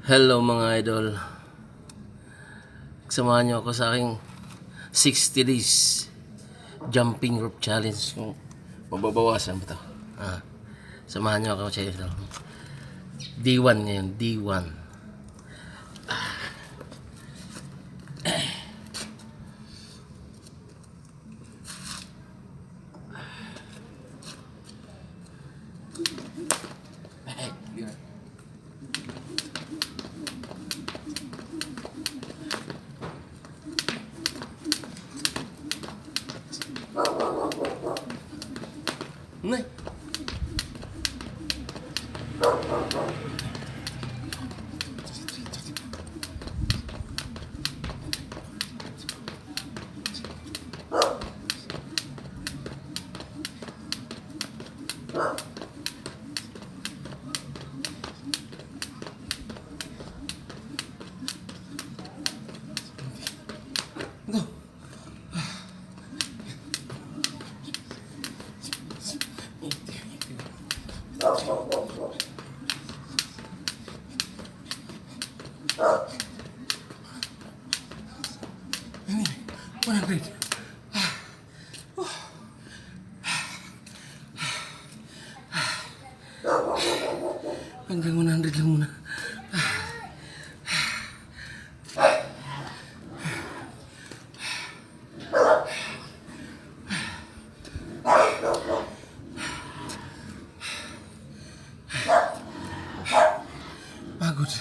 Hello mga idol. Samahan niyo ako sa aking 60 days jumping rope challenge. Kung mababawasan ba ito? Samahan niyo ako sa idol. D1 ngayon, D1. Nay. Go. Anyway, 100. Hanggang 100 lang muna. Pagod.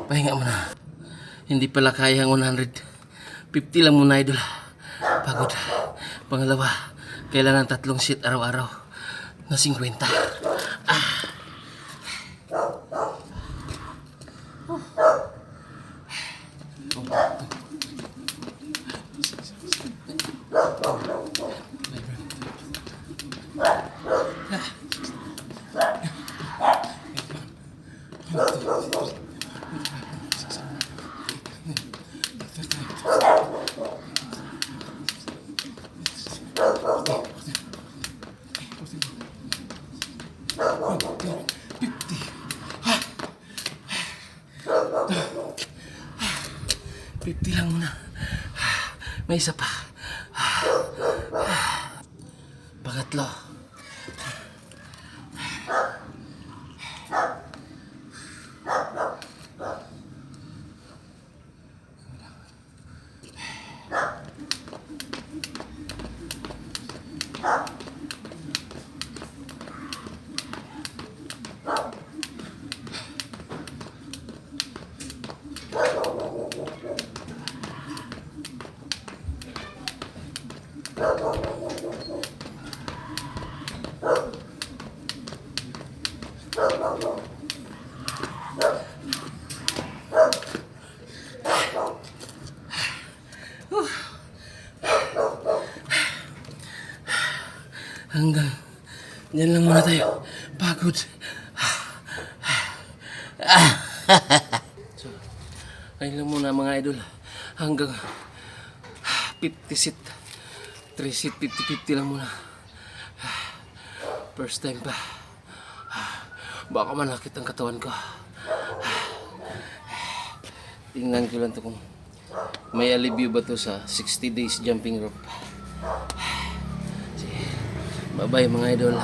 Pahinga muna. Hindi pala kaya ang 150 lang muna idol. Pagod. Pangalawa, kailangan 3 set araw-araw na 50. Pipti lang muna. May isa pa. Pangatlo. Hanggang dyan lang muna tayo. Pagod. So, ayun lang muna mga idol. Hanggang 50 sit. 3 sit, 50-50 lang muna. First time pa. Baka manakit ang katawan ko. Tingnan ko lang to kung may alivio ba to sa 60 days jumping rope. Bye-bye mga idol.